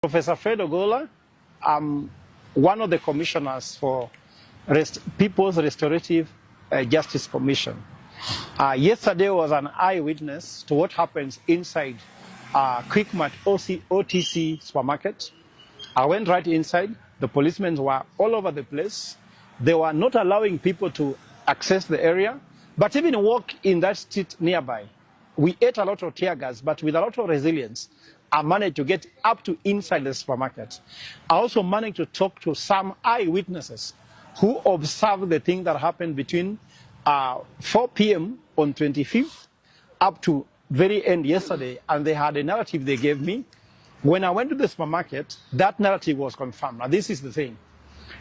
Professor Ogolla, I'm one of the commissioners for People's Restorative Justice Commission. Yesterday was an eyewitness to what happens inside Quickmart OTC supermarket. I went right inside. The policemen were all over the place. They were not allowing people to access the area, but even walk in that street nearby. We ate a lot of tear gas, but with a lot of resilience, I managed to get up to inside the supermarket. I also managed to talk to some eyewitnesses who observed the thing that happened between 4 p.m. on 25th up to very end yesterday, and they had a narrative they gave me. When I went to the supermarket, that narrative was confirmed. Now, this is the thing.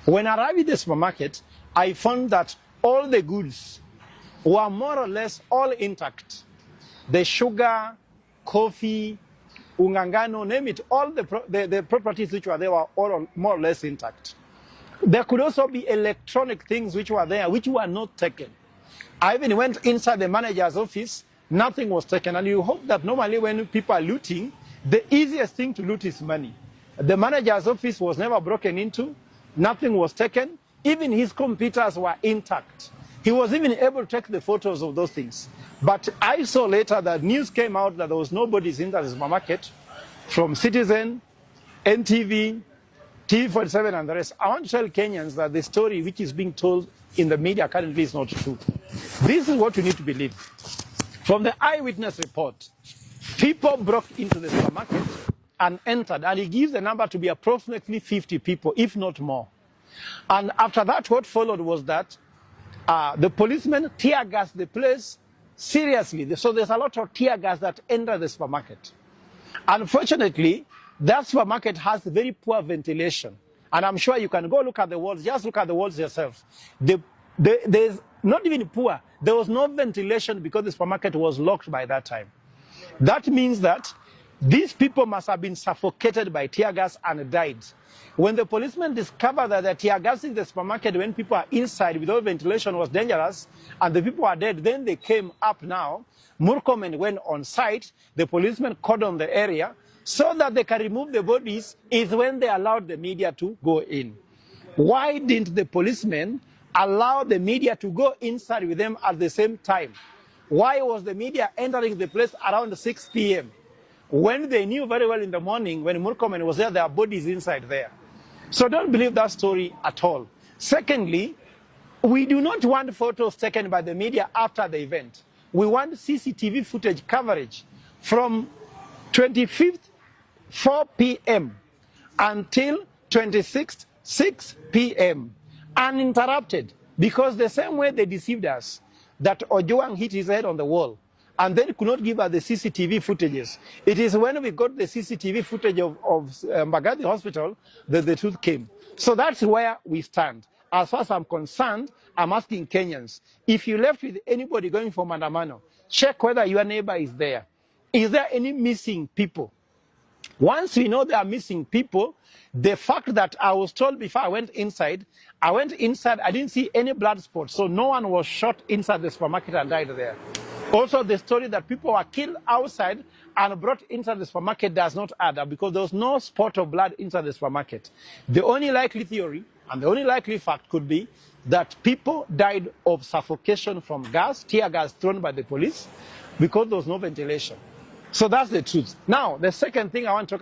When I arrived at the supermarket, I found that all the goods were more or less all intact. The sugar, coffee, ungangano, name it, all the properties which were there were all more or less intact. There could also be electronic things which were there, which were not taken. I even went inside the manager's office, nothing was taken. And you hope that normally when people are looting, the easiest thing to loot is money. The manager's office was never broken into, nothing was taken, even his computers were intact. He was even able to take the photos of those things. But I saw later that news came out that there was nobody in the supermarket, from Citizen, NTV, TV47 and the rest. I want to tell Kenyans that the story which is being told in the media currently is not true. This is what you need to believe. From the eyewitness report, people broke into the supermarket and entered, and he gives the number to be approximately 50 people, if not more. And after that, what followed was that the policemen tear gassed the place seriously. So there's a lot of tear gas that entered the supermarket. Unfortunately, that supermarket has very poor ventilation. And I'm sure you can go look at the walls, just look at the walls yourself. There's not even poor, there was no ventilation because the supermarket was locked by that time. That means that these people must have been suffocated by tear gas and died. When the policemen discovered that the tear gas in the supermarket when people are inside without ventilation was dangerous and the people are dead, then they came up now. Murkomen went on site, the policemen cordoned the area so that they can remove the bodies is when they allowed the media to go in. Why didn't the policemen allow the media to go inside with them at the same time? Why was the media entering the place around 6 p.m.? When they knew very well in the morning, when Murkomen was there, there are bodies inside there. So don't believe that story at all. Secondly, we do not want photos taken by the media after the event. We want CCTV footage coverage from 25th, 4 p.m. until 26th, 6 p.m. uninterrupted. Because the same way they deceived us, that Ojwang hit his head on the wall, and then could not give us the CCTV footages. It is when we got the CCTV footage of Mbagathi Hospital that the truth came. So that's where we stand. As far as I'm concerned, I'm asking Kenyans, if you left with anybody going for Mandamano, check whether your neighbor is there. Is there any missing people? Once we know there are missing people, the fact that I was told before I went inside, I didn't see any blood spots, so no one was shot inside the supermarket and died there. Also, the story that people were killed outside and brought inside the supermarket does not add up because there was no spot of blood inside the supermarket. The only likely theory and the only likely fact could be that people died of suffocation from gas, tear gas thrown by the police, because there was no ventilation. So that's the truth. Now, the second thing I want to talk about